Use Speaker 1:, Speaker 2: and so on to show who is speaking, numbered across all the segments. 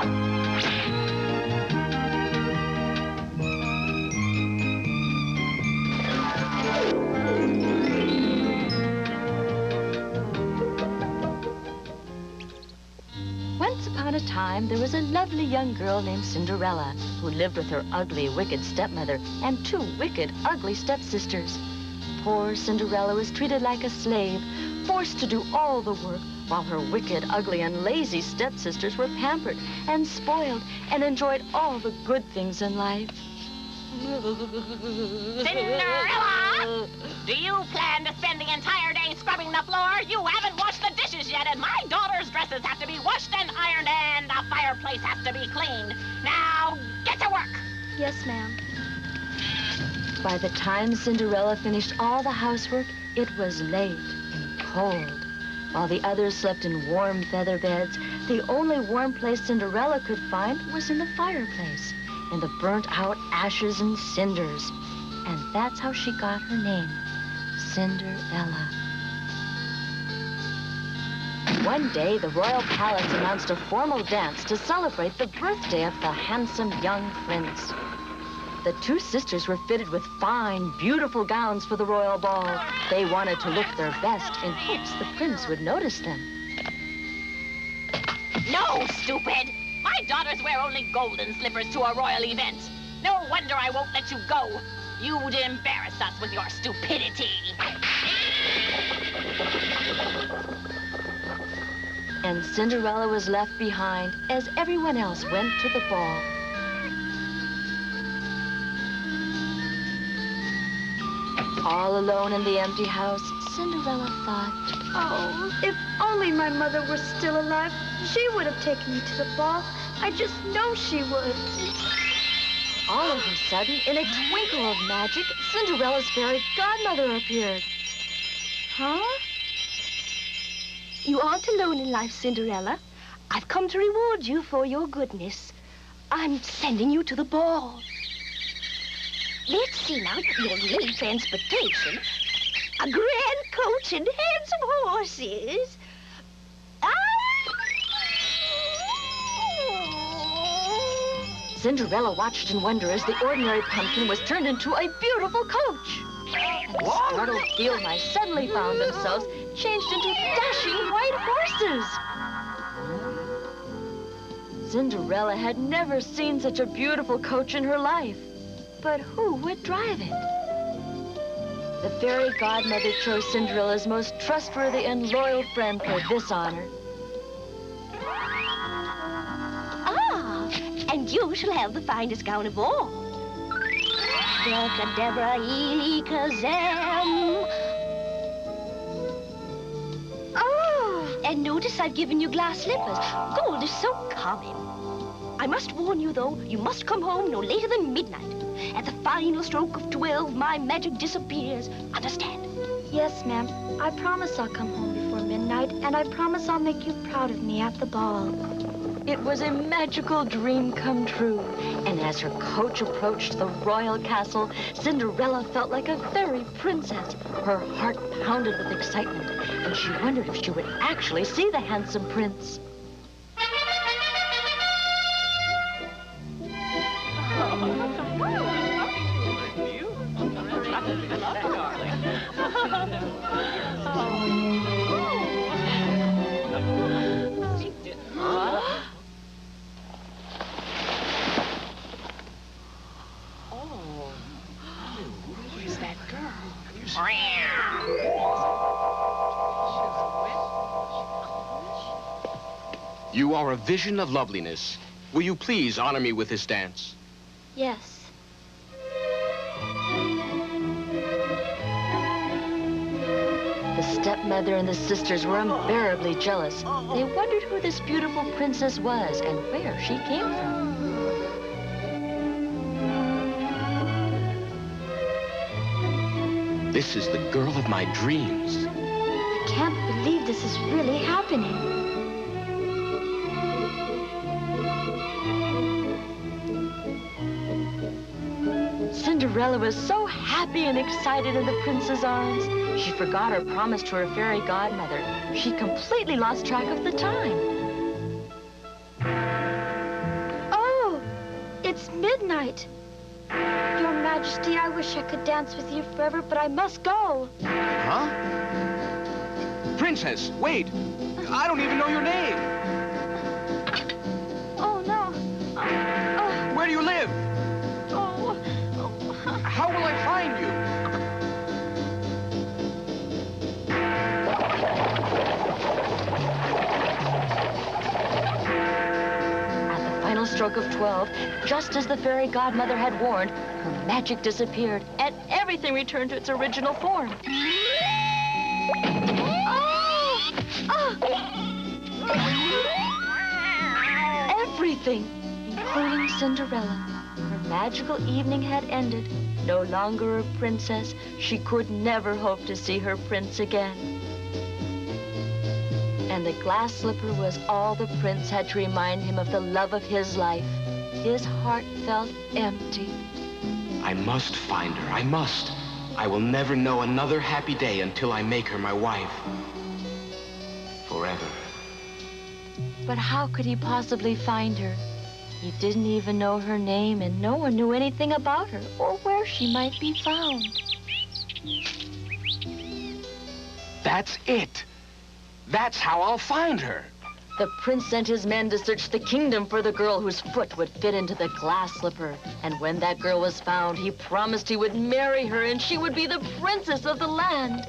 Speaker 1: Once upon a time, there was a lovely young girl named Cinderella who lived with her ugly, wicked stepmother and two wicked, ugly stepsisters. Poor Cinderella was treated like a slave, forced to do all the work, while her wicked, ugly, and lazy stepsisters were pampered and spoiled and enjoyed all the good things in life.
Speaker 2: Cinderella! Do you plan to spend the entire day scrubbing the floor? You haven't washed the dishes yet, and my daughter's dresses have to be washed and ironed, and the fireplace has to be cleaned. Now, get to work!
Speaker 1: Yes, ma'am. By the time Cinderella finished all the housework, it was late and cold. While the others slept in warm feather beds, the only warm place Cinderella could find was in the fireplace, in the burnt-out ashes and cinders. And that's how she got her name, Cinderella. One day, the royal palace announced a formal dance to celebrate the birthday of the handsome young prince. The two sisters were fitted with fine, beautiful gowns for the royal ball. They wanted to look their best in hopes the prince would notice them.
Speaker 2: No, stupid! My daughters wear only golden slippers to a royal event. No wonder I won't let you go. You'd embarrass us with your stupidity.
Speaker 1: And Cinderella was left behind as everyone else went to the ball. All alone in the empty house, Cinderella thought,
Speaker 3: Oh, if only my mother were still alive, she would have taken me to the ball. I just know she would.
Speaker 1: All of a sudden, in a twinkle of magic, Cinderella's fairy godmother appeared.
Speaker 3: Huh? You aren't alone in life, Cinderella. I've come to reward you for your goodness. I'm sending you to the ball. Let's see now, you'll need transportation. A grand coach and handsome horses.
Speaker 1: Cinderella watched in wonder as the ordinary pumpkin was turned into a beautiful coach. And the startled field mice suddenly found themselves changed into dashing white horses. Cinderella had never seen such a beautiful coach in her life. But who would drive it? The fairy godmother chose Cinderella's most trustworthy and loyal friend for this honor.
Speaker 3: Ah, and you shall have the finest gown of all. Abracadabra, kazam. Oh, and notice I've given you glass slippers. Gold is so common. I must warn you, though, you must come home no later than midnight. At the final stroke of 12, my magic disappears. Understand?
Speaker 4: Yes, ma'am. I promise I'll come home before midnight, and I promise I'll make you proud of me at the ball.
Speaker 1: It was a magical dream come true. And as her coach approached the royal castle, Cinderella felt like a fairy princess. Her heart pounded with excitement, and she wondered if she would actually see the handsome prince.
Speaker 5: You are a vision of loveliness. Will you please honor me with this dance?
Speaker 4: Yes.
Speaker 1: The stepmother and the sisters were unbearably jealous. They wondered who this beautiful princess was and where she came from.
Speaker 5: This is the girl of my dreams.
Speaker 4: I can't believe this is really happening.
Speaker 1: Cinderella was so happy and excited in the prince's arms. She forgot her promise to her fairy godmother. She completely lost track of the time.
Speaker 4: midnight. Your Majesty, I wish I could dance with you forever, but I must go.
Speaker 5: Huh? Princess, wait! I don't even know your name!
Speaker 4: Oh, no.
Speaker 5: Where do you live?
Speaker 4: Oh.
Speaker 5: How will I find you?
Speaker 1: At the final stroke of 12, just as the fairy godmother had warned, her magic disappeared and everything returned to its original form. Everything, including Cinderella. Her magical evening had ended. No longer a princess, she could never hope to see her prince again. And the glass slipper was all the prince had to remind him of the love of his life. His heart felt empty.
Speaker 5: I must find her. I must. I will never know another happy day until I make her my wife. Forever.
Speaker 1: But how could he possibly find her? He didn't even know her name, and no one knew anything about her or where she might be found.
Speaker 5: That's it. That's how I'll find her.
Speaker 1: The prince sent his men to search the kingdom for the girl whose foot would fit into the glass slipper. And when that girl was found, he promised he would marry her and she would be the princess of the land.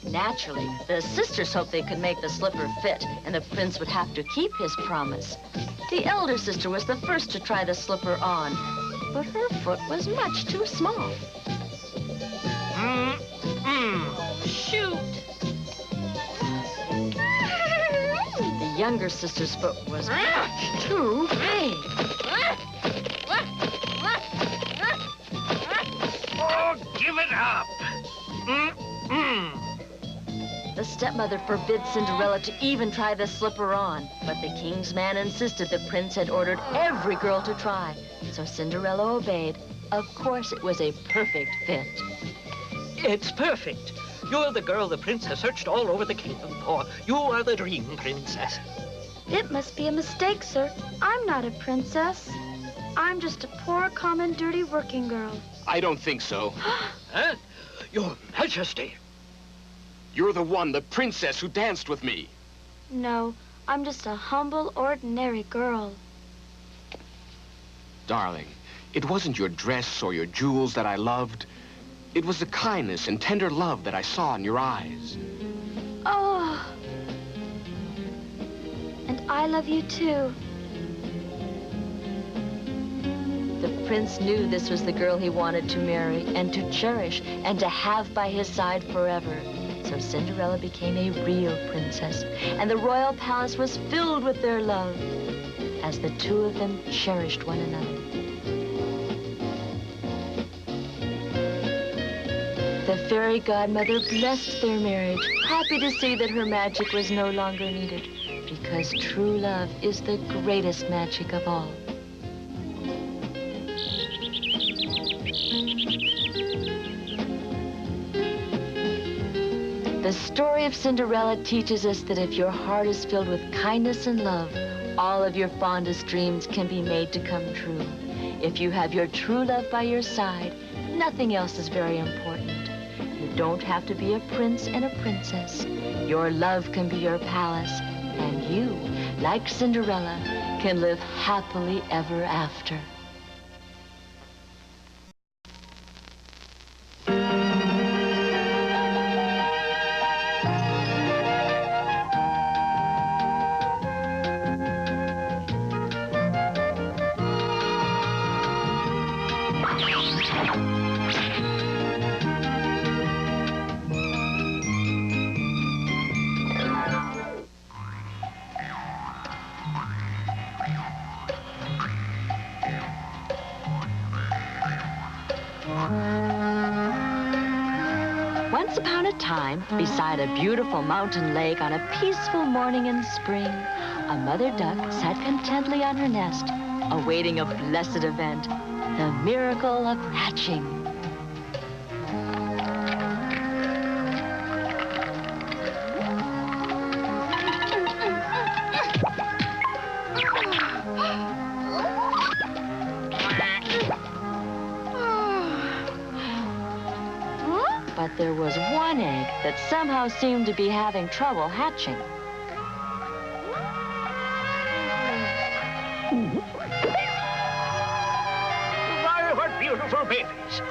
Speaker 1: Naturally, the sisters hoped they could make the slipper fit and the prince would have to keep his promise. The elder sister was the first to try the slipper on, but her foot was much too small.
Speaker 2: Shoot!
Speaker 1: The younger sister's foot was much too big.
Speaker 6: Oh, give it up!
Speaker 1: The stepmother forbid Cinderella to even try the slipper on, but the king's man insisted the prince had ordered every girl to try. So Cinderella obeyed. Of course, it was a perfect fit.
Speaker 6: It's perfect. You're the girl the prince has searched all over the kingdom for. You are the dream princess.
Speaker 4: It must be a mistake, sir. I'm not a princess. I'm just a poor, common, dirty working girl.
Speaker 5: I don't think so.
Speaker 6: Huh? Your Majesty.
Speaker 5: You're the one, the princess who danced with me.
Speaker 4: No, I'm just a humble, ordinary girl.
Speaker 5: Darling, it wasn't your dress or your jewels that I loved. It was the kindness and tender love that I saw in your eyes.
Speaker 4: Oh. And I love you too.
Speaker 1: The prince knew this was the girl he wanted to marry and to cherish and to have by his side forever. So Cinderella became a real princess, and the royal palace was filled with their love as the two of them cherished one another. The fairy godmother blessed their marriage, happy to see that her magic was no longer needed, because true love is the greatest magic of all. The story of Cinderella teaches us that if your heart is filled with kindness and love, all of your fondest dreams can be made to come true. If you have your true love by your side, nothing else is very important. You don't have to be a prince and a princess. Your love can be your palace, and you, like Cinderella, can live happily ever after. Once upon a time, beside a beautiful mountain lake on a peaceful morning in spring, a mother duck sat contentedly on her nest, awaiting a blessed event, the miracle of hatching. was one egg that somehow seemed to be having trouble hatching.
Speaker 6: My, what beautiful babies.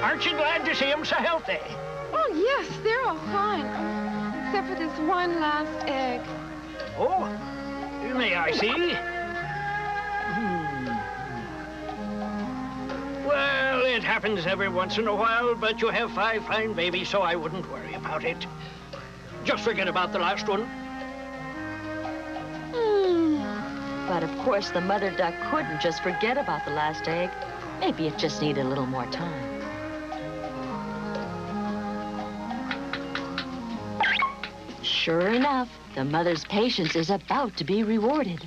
Speaker 6: Aren't you glad to see them so healthy?
Speaker 7: Oh, yes, they're all fine. Except for this one last egg.
Speaker 6: Oh, may I see? Well, it happens every once in a while, but you have 5 fine babies, so I wouldn't worry about it. Just forget about the last one.
Speaker 1: But of course, the mother duck couldn't just forget about the last egg. Maybe it just needed a little more time. Sure enough, the mother's patience is about to be rewarded.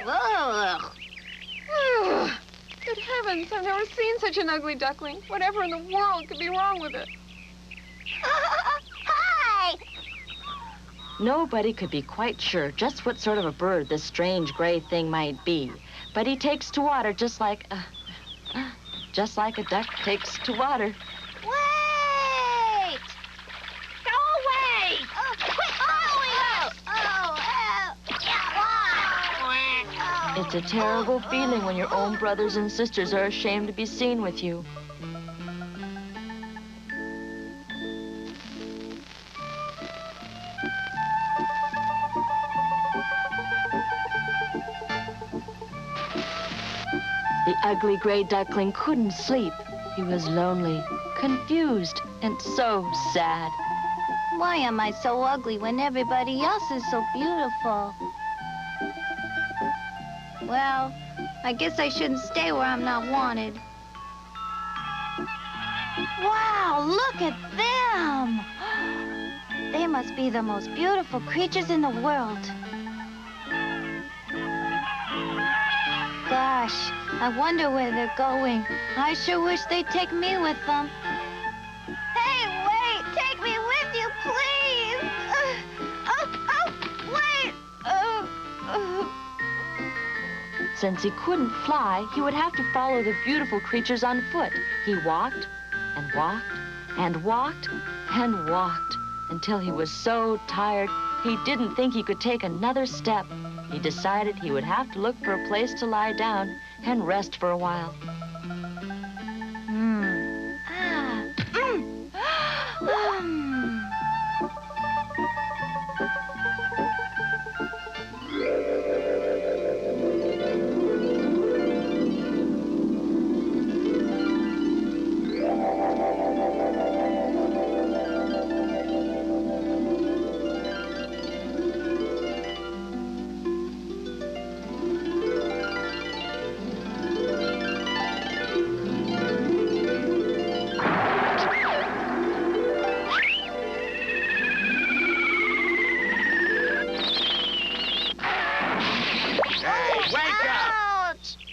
Speaker 7: Ugh. Good heavens, I've never seen such an ugly duckling. Whatever in the world could be wrong with it?
Speaker 3: Hi!
Speaker 1: Nobody could be quite sure just what sort of a bird this strange gray thing might be. But he takes to water just like a duck takes to water.
Speaker 3: Wait!
Speaker 2: Go away!
Speaker 3: Oh, quit following us!
Speaker 1: It's a terrible feeling when your own brothers and sisters are ashamed to be seen with you. The ugly gray duckling couldn't sleep. He was lonely, confused, and so sad.
Speaker 3: Why am I so ugly when everybody else is so beautiful? Well, I guess I shouldn't stay where I'm not wanted. Wow, look at them! They must be the most beautiful creatures in the world. Gosh, I wonder where they're going. I sure wish they'd take me with them. Hey, wait! Take me with you, please! Wait!
Speaker 1: Since he couldn't fly, he would have to follow the beautiful creatures on foot. He walked and walked and walked and walked until he was so tired he didn't think he could take another step. He decided he would have to look for a place to lie down and rest for a while.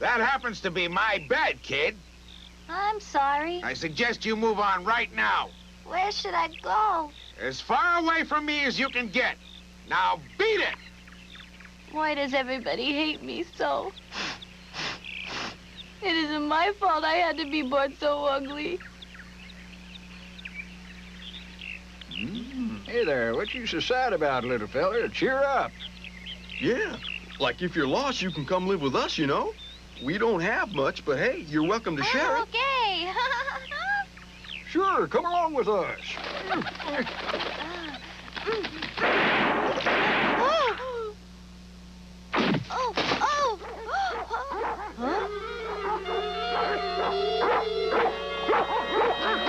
Speaker 8: That happens to be my bed, kid.
Speaker 3: I'm sorry.
Speaker 8: I suggest you move on right now.
Speaker 3: Where should I go?
Speaker 8: As far away from me as you can get. Now beat it!
Speaker 3: Why does everybody hate me so? It isn't my fault I had to be born so ugly.
Speaker 9: Hey there, what you so sad about, little fella? Cheer up.
Speaker 10: Yeah, like if you're lost, you can come live with us, you know? We don't have much, but hey, you're welcome to share it.
Speaker 3: Okay.
Speaker 9: Sure, come along with us.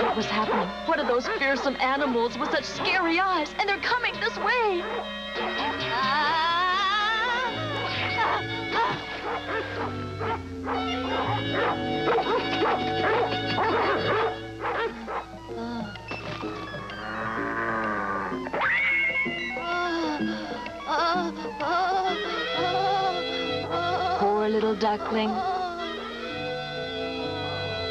Speaker 1: What was happening? What are those fearsome animals with such scary eyes? And they're coming this way. Poor little duckling.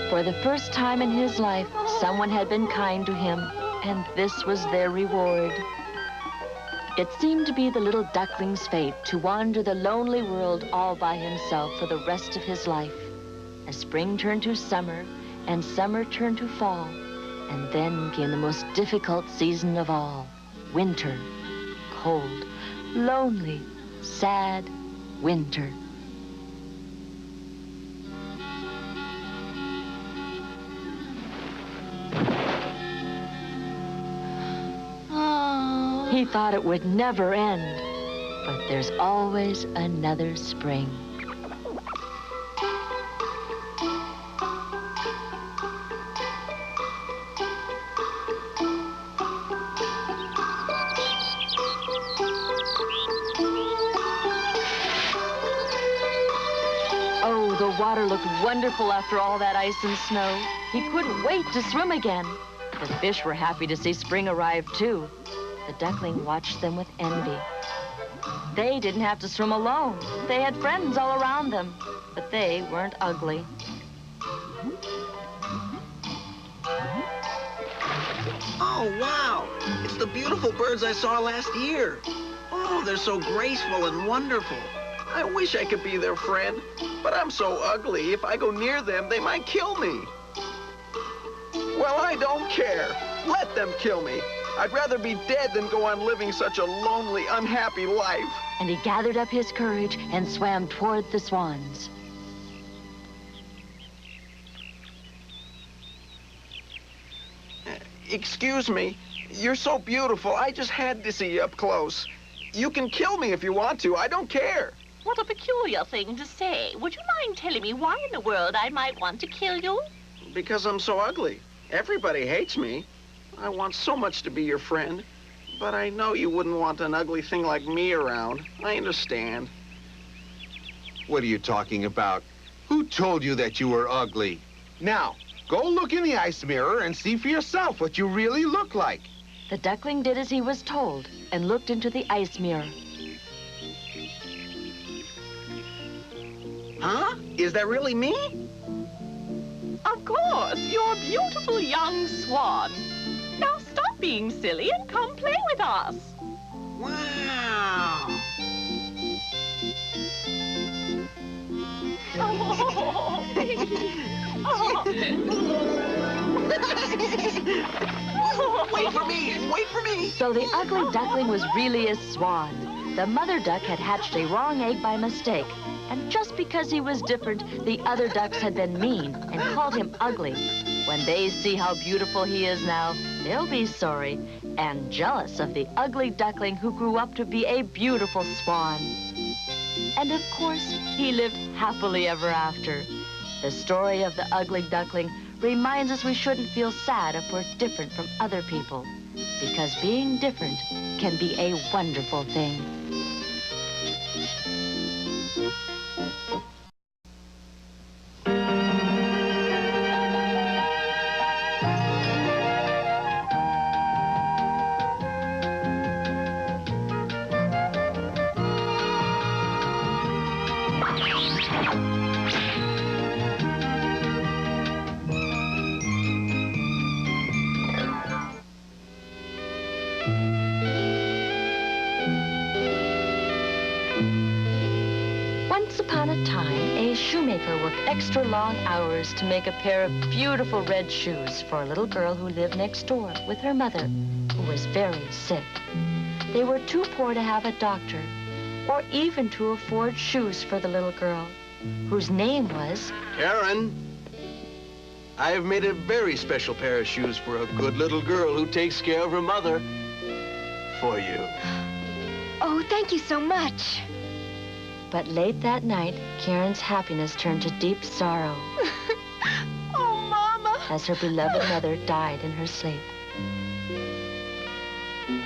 Speaker 1: For the first time in his life, someone had been kind to him, and this was their reward. It seemed to be the little duckling's fate to wander the lonely world all by himself for the rest of his life. As spring turned to summer, and summer turned to fall, and then came the most difficult season of all, winter. Cold, lonely, sad winter.
Speaker 2: Oh.
Speaker 1: He thought it would never end, but there's always another spring. Oh, the water looked wonderful after all that ice and snow. He couldn't wait to swim again. The fish were happy to see spring arrive, too. The duckling watched them with envy. They didn't have to swim alone. They had friends all around them, but they weren't ugly.
Speaker 11: Oh, wow! It's the beautiful birds I saw last year. Oh, they're so graceful and wonderful. I wish I could be their friend, but I'm so ugly. If I go near them, they might kill me. Well, I don't care. Let them kill me. I'd rather be dead than go on living such a lonely, unhappy life.
Speaker 1: And he gathered up his courage and swam toward the swans.
Speaker 11: Excuse me. You're so beautiful. I just had to see you up close. You can kill me if you want to. I don't care.
Speaker 2: What a peculiar thing to say. Would you mind telling me why in the world I might want to kill you?
Speaker 11: Because I'm so ugly. Everybody hates me. I want so much to be your friend. But I know you wouldn't want an ugly thing like me around. I understand.
Speaker 8: What are you talking about? Who told you that you were ugly? Now, go look in the ice mirror and see for yourself what you really look like.
Speaker 1: The duckling did as he was told and looked into the ice mirror.
Speaker 11: Huh? Is that really me?
Speaker 2: Of course, you're a beautiful young swan. Now stop being silly and come play with us.
Speaker 11: Wow. Wait for me! Wait for me!
Speaker 1: So the ugly duckling was really a swan. The mother duck had hatched a wrong egg by mistake. And just because he was different, the other ducks had been mean and called him ugly. When they see how beautiful he is now, they'll be sorry and jealous of the ugly duckling who grew up to be a beautiful swan. And of course, he lived happily ever after. The story of the ugly duckling reminds us we shouldn't feel sad if we're different from other people, because being different can be a wonderful thing. Once upon a time, a shoemaker worked extra long hours to make a pair of beautiful red shoes for a little girl who lived next door with her mother, who was very sick. They were too poor to have a doctor, or even to afford shoes for the little girl, whose name was...
Speaker 10: Karen, I have made a very special pair of shoes for a good little girl who takes care of her mother. For you.
Speaker 3: Oh, thank you so much.
Speaker 1: But late that night, Karen's happiness turned to deep sorrow.
Speaker 3: Oh, Mama.
Speaker 1: As her beloved mother died in her sleep.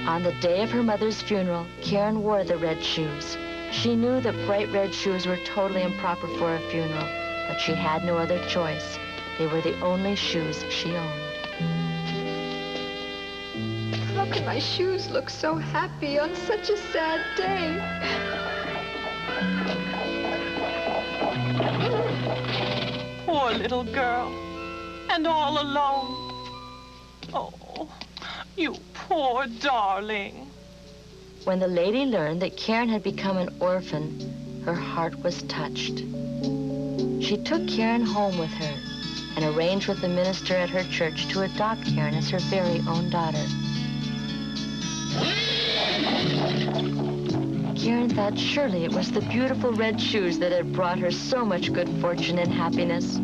Speaker 1: On the day of her mother's funeral, Karen wore the red shoes. She knew the bright red shoes were totally improper for a funeral, but she had no other choice. They were the only shoes she owned.
Speaker 7: How can my shoes look so happy on such a sad day?
Speaker 2: Poor little girl. And all alone. Oh, you poor darling.
Speaker 1: When the lady learned that Karen had become an orphan, her heart was touched. She took Karen home with her and arranged with the minister at her church to adopt Karen as her very own daughter. Karen thought surely it was the beautiful red shoes that had brought her so much good fortune and happiness.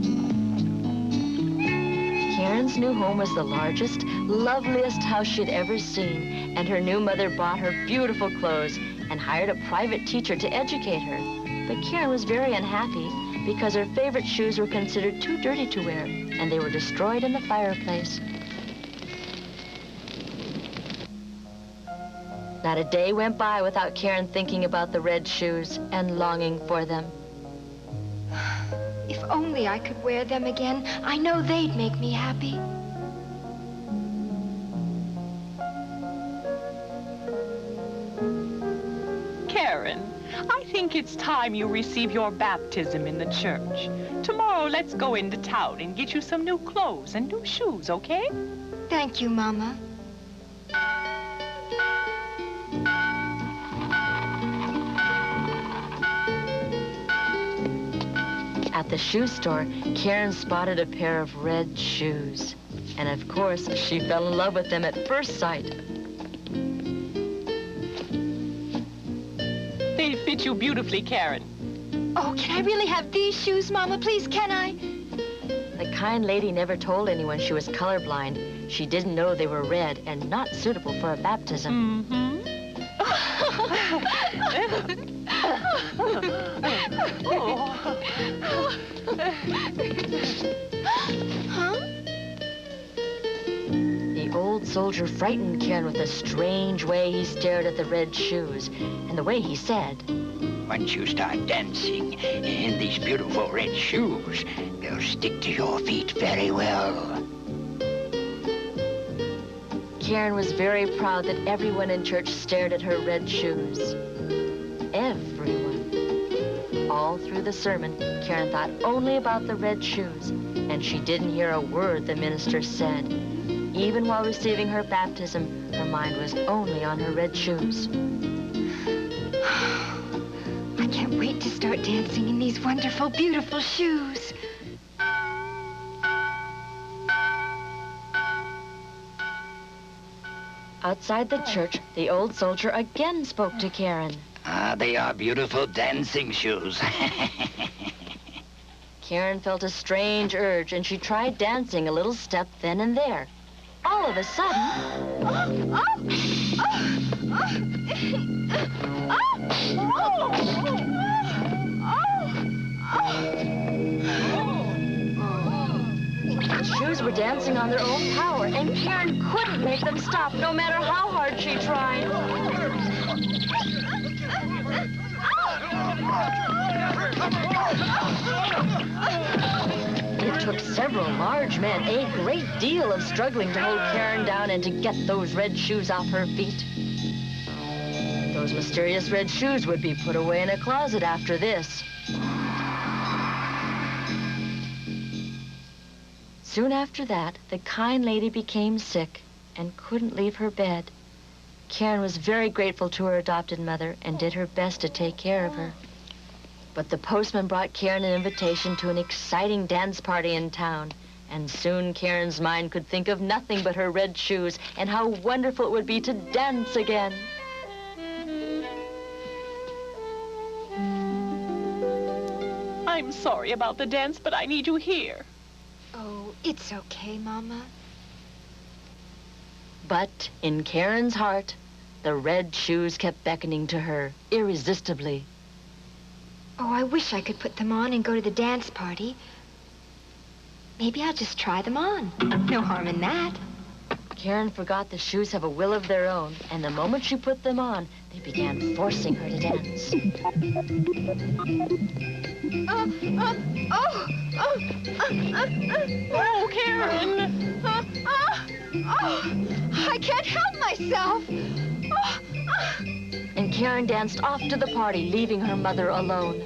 Speaker 1: Karen's new home was the largest, loveliest house she'd ever seen, and her new mother bought her beautiful clothes and hired a private teacher to educate her. But Karen was very unhappy because her favorite shoes were considered too dirty to wear, and they were destroyed in the fireplace. Not a day went by without Karen thinking about the red shoes and longing for them.
Speaker 3: If only I could wear them again, I know they'd make me happy.
Speaker 12: Karen, I think it's time you receive your baptism in the church. Tomorrow, let's go into town and get you some new clothes and new shoes, okay?
Speaker 3: Thank you, Mama.
Speaker 1: At the shoe store, Karen spotted a pair of red shoes. And of course, she fell in love with them at first sight.
Speaker 12: They fit you beautifully, Karen.
Speaker 3: Oh, can I really have these shoes, Mama? Please, can I?
Speaker 1: The kind lady never told anyone she was colorblind. She didn't know they were red and not suitable for a baptism.
Speaker 3: Huh?
Speaker 1: The old soldier frightened Karen with the strange way he stared at the red shoes and the way he said,
Speaker 13: "Once you start dancing in these beautiful red shoes, they'll stick to your feet very well."
Speaker 1: Karen was very proud that everyone in church stared at her red shoes. Everyone. All through the sermon, Karen thought only about the red shoes, and she didn't hear a word the minister said. Even while receiving her baptism, her mind was only on her red shoes.
Speaker 3: I can't wait to start dancing in these wonderful, beautiful shoes.
Speaker 1: Outside the church, the old soldier again spoke to Karen.
Speaker 13: They are beautiful dancing shoes.
Speaker 1: Karen felt a strange urge, and she tried dancing a little step then and there. All of a sudden... The shoes were dancing on their own power, and Karen couldn't make them stop, no matter how hard she tried. It took several large men a great deal of struggling to hold Karen down and to get those red shoes off her feet. Those mysterious red shoes would be put away in a closet after this. Soon after that, the kind lady became sick and couldn't leave her bed. Karen was very grateful to her adopted mother and did her best to take care of her. But the postman brought Karen an invitation to an exciting dance party in town, and soon Karen's mind could think of nothing but her red shoes and how wonderful it would be to dance again.
Speaker 12: I'm sorry about the dance, but I need you here.
Speaker 3: Oh, it's okay, Mama.
Speaker 1: But in Karen's heart, the red shoes kept beckoning to her irresistibly.
Speaker 3: Oh, I wish I could put them on and go to the dance party. Maybe I'll just try them on. No harm in that.
Speaker 1: Karen forgot the shoes have a will of their own, and the moment she put them on, they began forcing her to dance.
Speaker 12: Oh, Karen!
Speaker 3: I can't help myself.
Speaker 1: And Karen danced off to the party, leaving her mother alone.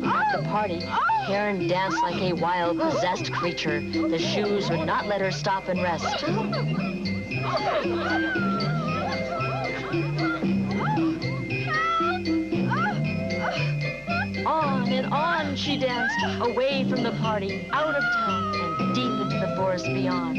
Speaker 1: At the party, Karen danced like a wild, possessed creature. The shoes would not let her stop and rest. On and on she danced, away from the party, out of town, and deep into the forest beyond.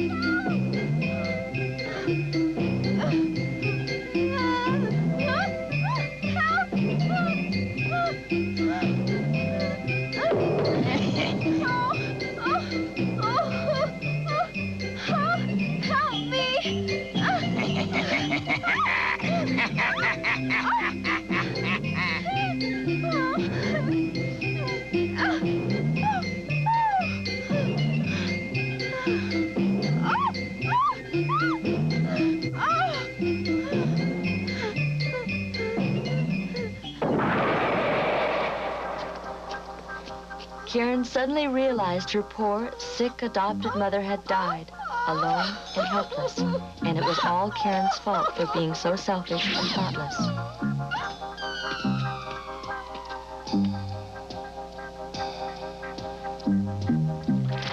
Speaker 1: Karen suddenly realized her poor, sick, adopted mother had died, alone and helpless, and it was all Karen's fault for being so selfish and thoughtless.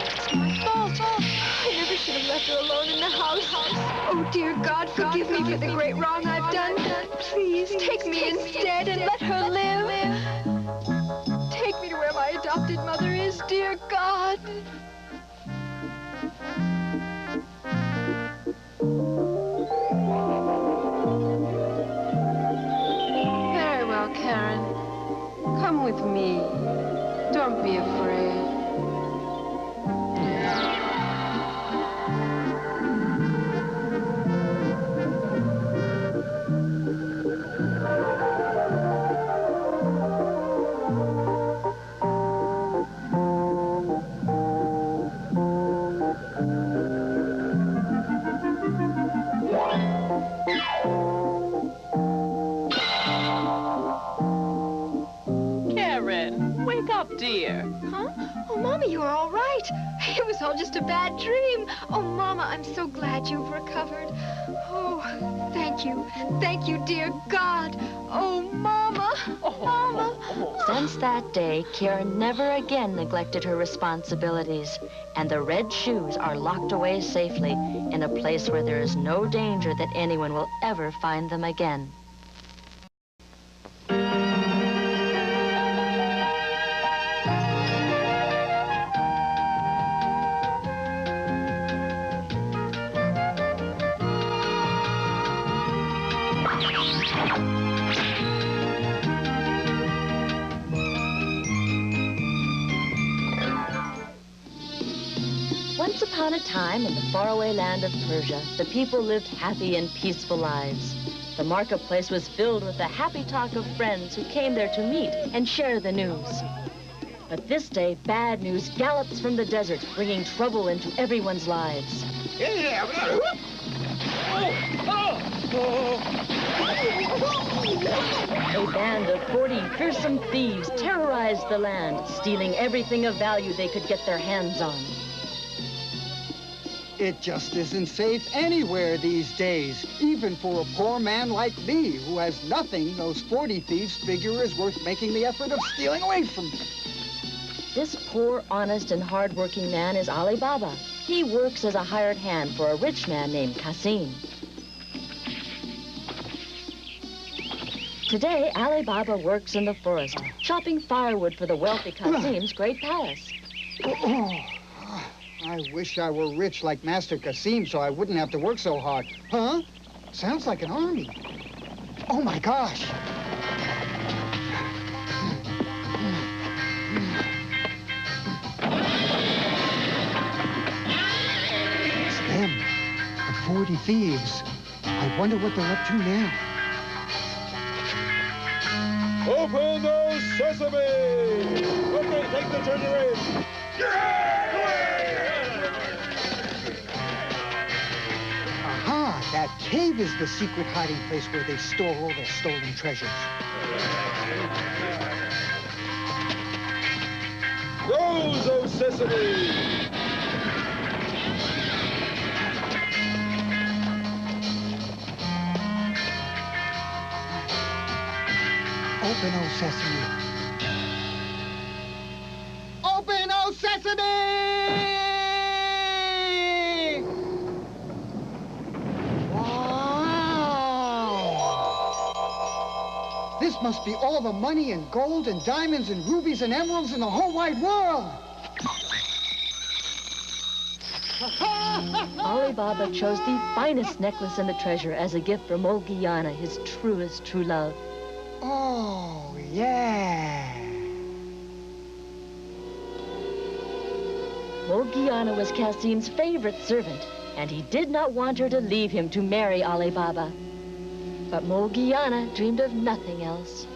Speaker 7: It's my fault. I never should have left her alone in the house. Oh, dear God, forgive me for the great wrong I've done. Please take me instead and let her live. Take me to where my adopted mother is, dear God.
Speaker 14: Very well, Karen. Come with me. Don't be afraid.
Speaker 12: Karen, wake up, dear.
Speaker 7: Huh? Oh, Mama, you're all right. It was all just a bad dream. Oh, Mama, I'm so glad you've recovered. Oh, thank you. Thank you, dear God. Oh, Mama. Mama.
Speaker 1: Since that day, Karen never again neglected her responsibilities, and the red shoes are locked away safely in a place where there is no danger that anyone will ever find them again. Once upon a time in the faraway land of Persia, the people lived happy and peaceful lives. The marketplace was filled with the happy talk of friends who came there to meet and share the news. But this day, bad news gallops from the desert, bringing trouble into everyone's lives. A band of 40 fearsome thieves terrorized the land, stealing everything of value they could get their hands on.
Speaker 15: It just isn't safe anywhere these days. Even for a poor man like me, who has nothing, those 40 thieves figure is worth making the effort of stealing away from me.
Speaker 1: This poor, honest, and hard-working man is Ali Baba. He works as a hired hand for a rich man named Kasim. Today, Ali Baba works in the forest, chopping firewood for the wealthy Kasim's great palace.
Speaker 15: I wish I were rich like Master Kasim so I wouldn't have to work so hard. Huh? Sounds like an army. Oh, my gosh. It's them, the 40 thieves. I wonder what they're up to now.
Speaker 9: Open those sesame! Okay, take the treasure in.
Speaker 15: Aha, that cave is the secret hiding place where they store all their stolen treasures.
Speaker 9: Close those sesame!
Speaker 15: Open, oh sesame. Open, oh sesame! This must be all the money and gold and diamonds and rubies and emeralds in the whole wide world.
Speaker 1: Ali Baba chose the finest necklace in the treasure as a gift for Morgiana, his truest true love.
Speaker 15: Oh, yeah.
Speaker 1: Morgiana was Kasim's favorite servant, and he did not want her to leave him to marry Ali Baba. But Morgiana dreamed of nothing else.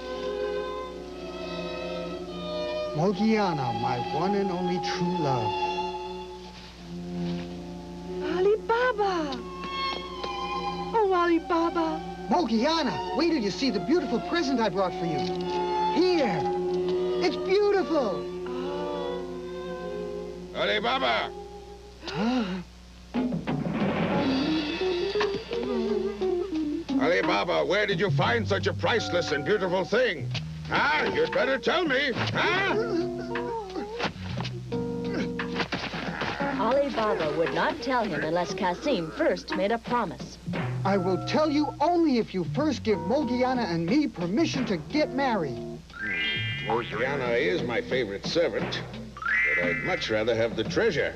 Speaker 15: Morgiana, my one and only true love.
Speaker 7: Ali Baba! Oh, Ali Baba!
Speaker 15: Morgiana, wait till you see the beautiful present I brought for you. Here. It's beautiful.
Speaker 9: Ali Baba! Ali Baba, where did you find such a priceless and beautiful thing? Huh? You'd better tell me, huh?
Speaker 1: Ali Baba would not tell him unless Kasim first made a promise.
Speaker 15: I will tell you only if you first give Morgiana and me permission to get married.
Speaker 9: Morgiana is my favorite servant, but I'd much rather have the treasure.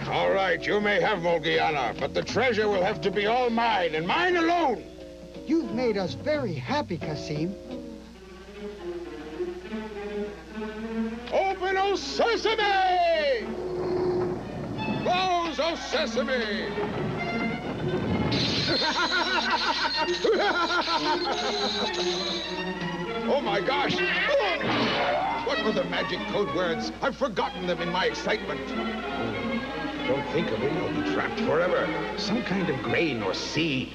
Speaker 9: All right, you may have Morgiana, but the treasure will have to be all mine, and mine alone.
Speaker 15: You've made us very happy, Kasim.
Speaker 9: Open, O sesame! Close, O sesame! Oh, my gosh! What were the magic code words? I've forgotten them in my excitement. Don't think of it, you'll be trapped forever. Some kind of grain or seed.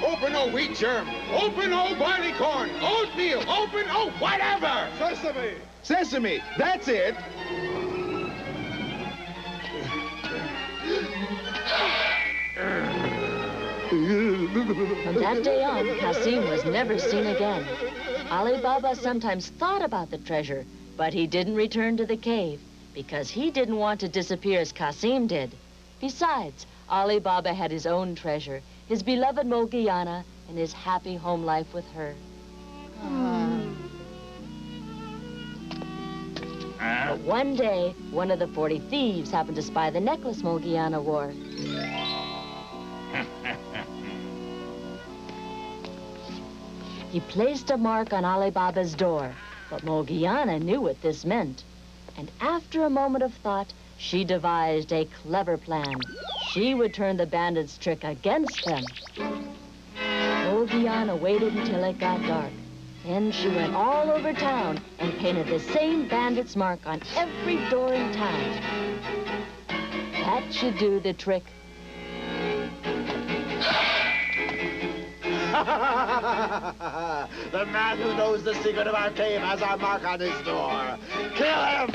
Speaker 9: Open, O wheat germ! Open, O barley corn! Oatmeal! Open, O whatever!
Speaker 8: Sesame! Sesame, that's it.
Speaker 1: From that day on, Kasim was never seen again. Ali Baba sometimes thought about the treasure, but he didn't return to the cave because he didn't want to disappear as Kasim did. Besides, Ali Baba had his own treasure, his beloved Morgiana, and his happy home life with her. But one day, one of the 40 thieves happened to spy the necklace Morgiana wore. He placed a mark on Ali Baba's door, but Morgiana knew what this meant. And after a moment of thought, she devised a clever plan. She would turn the bandits' trick against them. Morgiana waited until it got dark. Then she went all over town and painted the same bandit's mark on every door in town. That should do the trick.
Speaker 16: The man who knows the secret of our cave has our mark on his door. Kill him!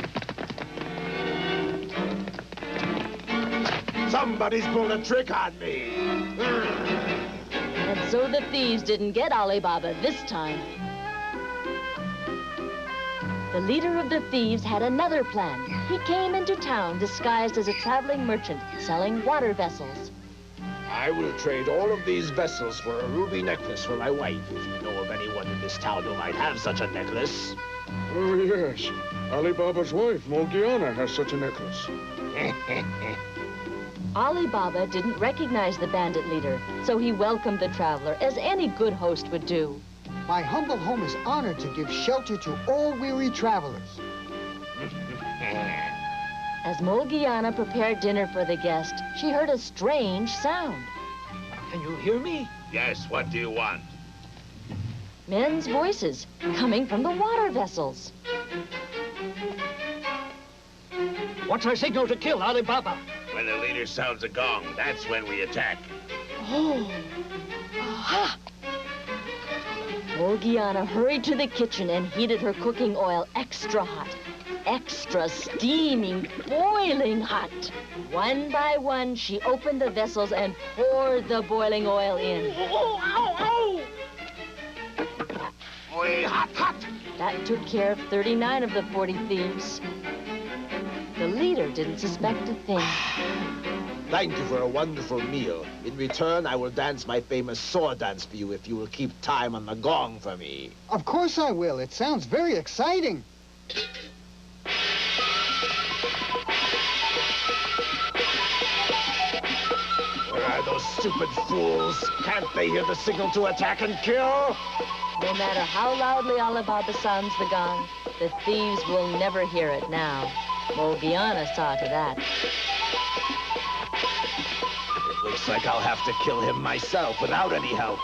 Speaker 16: Somebody's pulled a trick on me.
Speaker 1: And so the thieves didn't get Ali Baba this time. The leader of the thieves had another plan. He came into town disguised as a traveling merchant selling water vessels.
Speaker 6: I will trade all of these vessels for a ruby necklace for my wife. If you know of anyone in this town who might have such a necklace.
Speaker 9: Oh, yes. Ali Baba's wife, Morgiana, has such a necklace.
Speaker 1: Ali Baba didn't recognize the bandit leader, so he welcomed the traveler, as any good host would do.
Speaker 15: My humble home is honored to give shelter to all weary travelers.
Speaker 1: As Morgiana prepared dinner for the guest, she heard a strange sound.
Speaker 6: Can you hear me?
Speaker 9: Yes, what do you want?
Speaker 1: Men's voices coming from the water vessels.
Speaker 6: What's our signal to kill Ali Baba?
Speaker 9: When the leader sounds a gong, that's when we attack.
Speaker 1: Oh! Aha! Morgiana hurried to the kitchen and heated her cooking oil extra hot. Extra steaming, boiling hot. One by one, she opened the vessels and poured the boiling oil in.
Speaker 2: Oh, ow, ow!
Speaker 16: Oi, hot, hot!
Speaker 1: That took care of 39 of the 40 thieves. The leader didn't suspect a thing.
Speaker 16: Thank you for a wonderful meal. In return, I will dance my famous sword dance for you if you will keep time on the gong for me.
Speaker 15: Of course I will. It sounds very exciting.
Speaker 16: Where are those stupid fools? Can't they hear the signal to attack and kill?
Speaker 1: No matter how loudly Ali Baba sounds the gong, the thieves will never hear it now. Morgiana saw to that.
Speaker 16: It looks like I'll have to kill him myself without any help.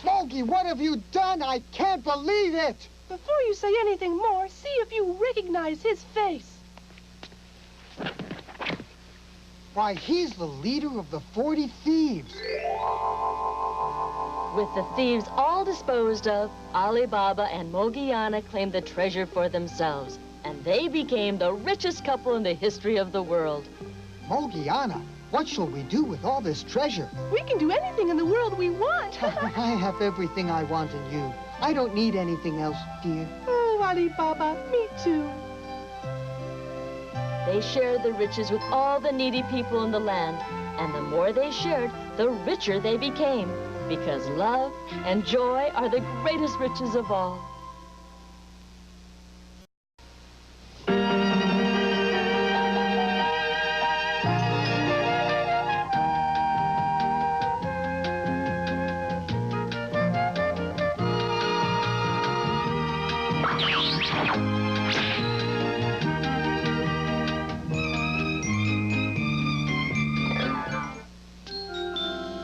Speaker 15: Smokey, what have you done? I can't believe it!
Speaker 17: Before you say anything more, see if you recognize his face.
Speaker 15: Why, he's the leader of the 40 thieves.
Speaker 1: With the thieves all disposed of, Ali Baba and Morgiana claimed the treasure for themselves, and they became the richest couple in the history of the world.
Speaker 15: Morgiana, what shall we do with all this treasure?
Speaker 17: We can do anything in the world we want.
Speaker 15: I have everything I want in you. I don't need anything else, dear.
Speaker 17: Oh, Ali Baba, me too.
Speaker 1: They shared the riches with all the needy people in the land, and the more they shared, the richer they became, because love and joy are the greatest riches of all.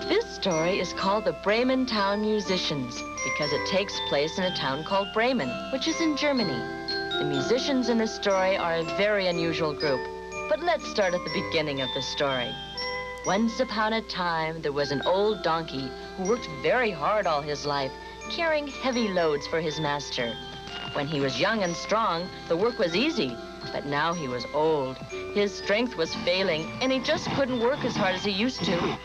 Speaker 1: This story is called the Bremen Town Musicians because it takes place in a town called Bremen, which is in Germany. The musicians in this story are a very unusual group, but let's start at the beginning of the story. Once upon a time, there was an old donkey who worked very hard all his life, carrying heavy loads for his master. When he was young and strong, the work was easy, but now he was old. His strength was failing, and he just couldn't work as hard as he used to.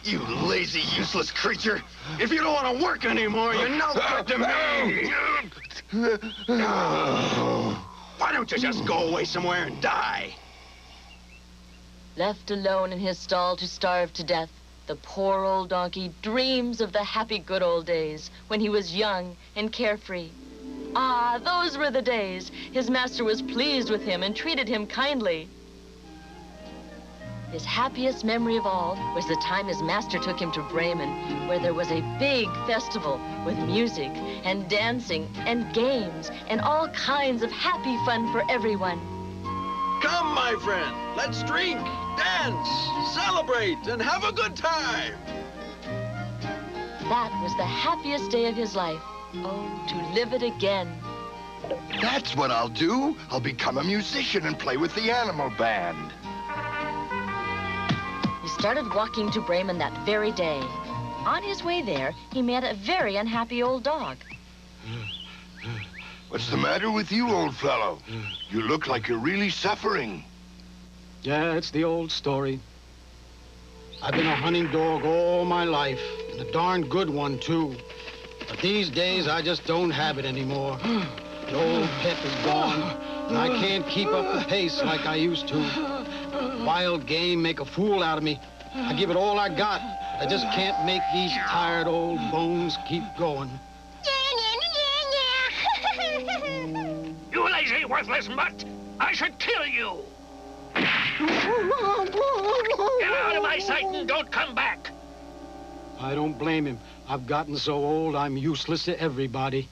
Speaker 18: You lazy, useless creature! If you don't want to work anymore, you're no good to me! Why don't you just go away somewhere and die?
Speaker 1: Left alone in his stall to starve to death, the poor old donkey dreams of the happy good old days when he was young and carefree. Ah, those were the days. His master was pleased with him and treated him kindly. His happiest memory of all was the time his master took him to Bremen, where there was a big festival with music and dancing and games and all kinds of happy fun for everyone.
Speaker 10: Come, my friend, let's drink, dance, celebrate, and have a good time.
Speaker 1: That was the happiest day of his life. Oh, to live it again.
Speaker 18: That's what I'll do. I'll become a musician and play with the animal band.
Speaker 1: He started walking to Bremen that very day. On his way there, he met a very unhappy old dog.
Speaker 18: What's the matter with you, old fellow? You look like you're really suffering.
Speaker 6: Yeah, it's the old story. I've been a hunting dog all my life, and a darn good one, too. But these days, I just don't have it anymore. The old pep is gone, and I can't keep up the pace like I used to. Wild game make a fool out of me. I give it all I got. I just can't make these tired old bones keep going. You lazy, worthless mutt! I should kill you! Get out of my sight and don't come back! I don't blame him. I've gotten so old, I'm useless to everybody,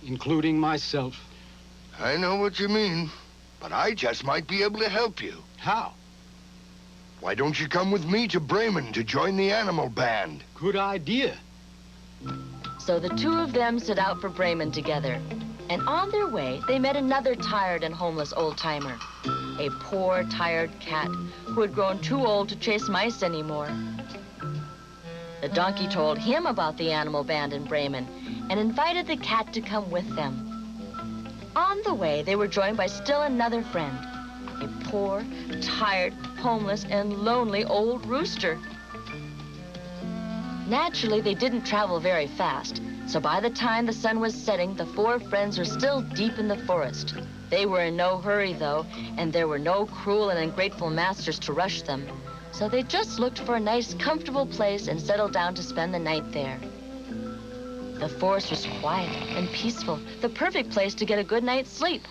Speaker 6: including myself.
Speaker 18: I know what you mean, but I just might be able to help you.
Speaker 6: How?
Speaker 18: Why don't you come with me to Bremen to join the animal band?
Speaker 6: Good idea.
Speaker 1: So the two of them set out for Bremen together. And on their way, they met another tired and homeless old-timer. A poor, tired cat who had grown too old to chase mice anymore. The donkey told him about the animal band in Bremen and invited the cat to come with them. On the way, they were joined by still another friend, a poor, tired, homeless, and lonely old rooster. Naturally, they didn't travel very fast, so by the time the sun was setting, the four friends were still deep in the forest. They were in no hurry, though, and there were no cruel and ungrateful masters to rush them. So they just looked for a nice, comfortable place and settled down to spend the night there. The forest was quiet and peaceful, the perfect place to get a good night's sleep.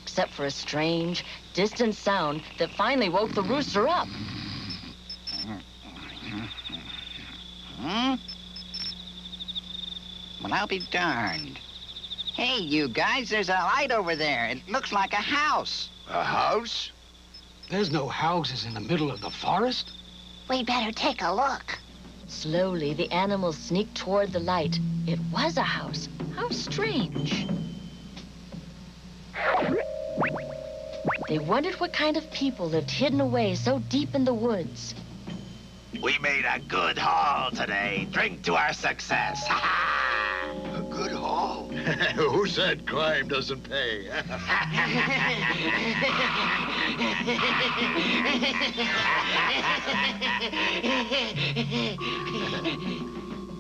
Speaker 1: Except for a strange, distant sound that finally woke the rooster up.
Speaker 13: Hmm? Well, I'll be darned. Hey, you guys, there's a light over there. It looks like a house.
Speaker 18: A house?
Speaker 6: There's no houses in the middle of the forest.
Speaker 3: We better take a look.
Speaker 1: Slowly, the animals sneaked toward the light. It was a house. How strange. They wondered what kind of people lived hidden away so deep in the woods.
Speaker 19: We made a good haul today. Drink to our success.
Speaker 18: A good haul? Who said crime doesn't pay?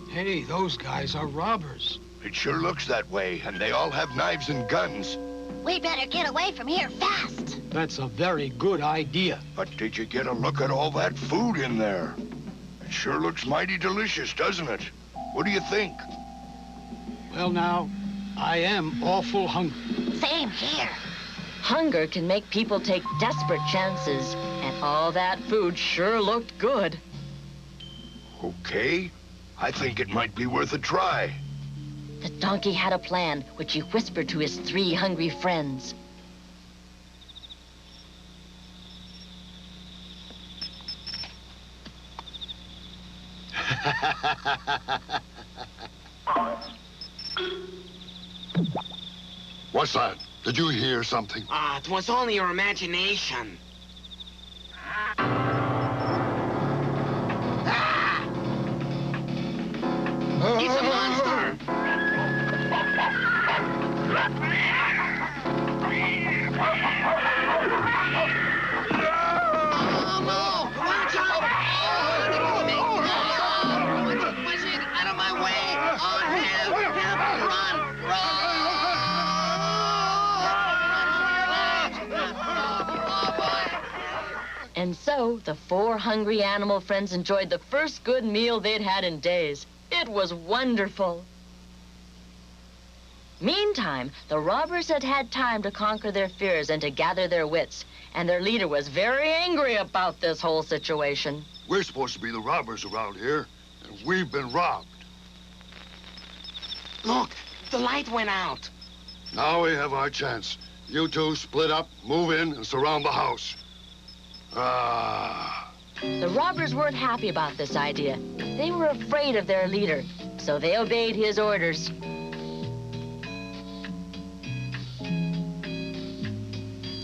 Speaker 6: Hey, those guys are robbers.
Speaker 18: It sure looks that way, and they all have knives and guns.
Speaker 3: We better get away from here fast.
Speaker 6: That's a very good idea.
Speaker 18: But did you get a look at all that food in there? It sure looks mighty delicious, doesn't it? What do you think?
Speaker 6: Well, now, I am awful hungry.
Speaker 3: Same here.
Speaker 1: Hunger can make people take desperate chances, and all that food sure looked good.
Speaker 18: Okay. I think it might be worth a try.
Speaker 1: The donkey had a plan, which he whispered to his 3 hungry friends.
Speaker 18: What's that? Did you hear something?
Speaker 20: It was only your imagination. It's a monster! Oh, no! Watch out! Push it out of my way! Oh, help! Run!
Speaker 1: And so, the 4 hungry animal friends enjoyed the first good meal they'd had in days. It was wonderful. Meantime, the robbers had had time to conquer their fears and to gather their wits, and their leader was very angry about this whole situation.
Speaker 18: We're supposed to be the robbers around here, and we've been robbed.
Speaker 20: Look, the light went out.
Speaker 18: Now we have our chance. You two split up, move in, and surround the house.
Speaker 1: The robbers weren't happy about this idea. They were afraid of their leader, so they obeyed his orders.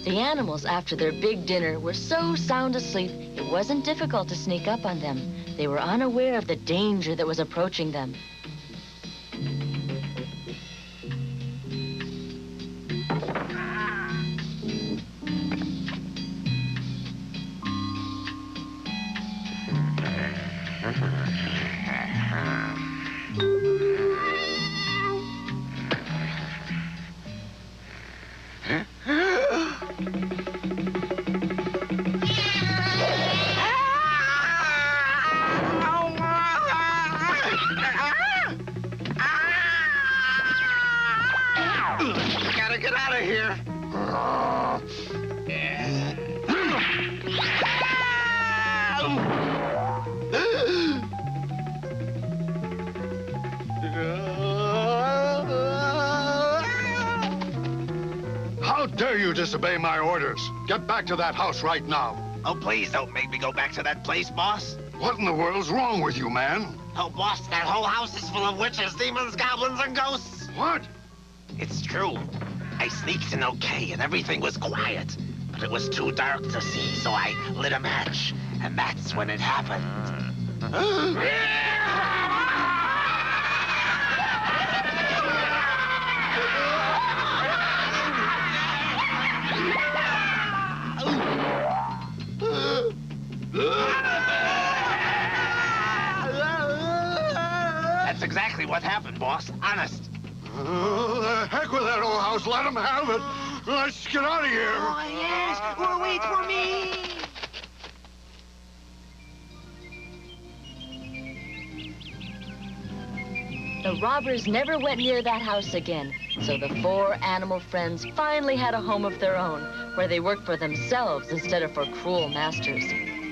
Speaker 1: The animals, after their big dinner, were so sound asleep, it wasn't difficult to sneak up on them. They were unaware of the danger that was approaching them.
Speaker 20: Gotta get out of here.
Speaker 18: How dare you disobey my orders? Get back to that house right now.
Speaker 19: Oh, please don't make me go back to that place, boss.
Speaker 18: What in the world's wrong with you, man?
Speaker 20: Oh, boss, that whole house is full of witches, demons, goblins, and ghosts.
Speaker 18: What?
Speaker 19: It's true. I sneaked in okay, and everything was quiet. But it was too dark to see, so I lit a match. And that's when it happened. That's exactly what happened, boss. Honest.
Speaker 18: The heck with that old house. Let them have it. Let's get out of here.
Speaker 11: Oh, yes. Well, wait for me.
Speaker 1: The robbers never went near that house again, so the 4 animal friends finally had a home of their own, where they worked for themselves instead of for cruel masters.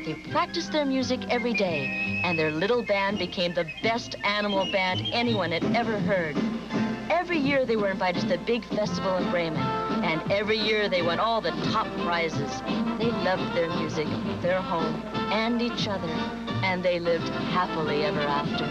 Speaker 1: They practiced their music every day, and their little band became the best animal band anyone had ever heard. Every year they were invited to the big festival in Bremen, and every year they won all the top prizes. They loved their music, their home, and each other, and they lived happily ever after.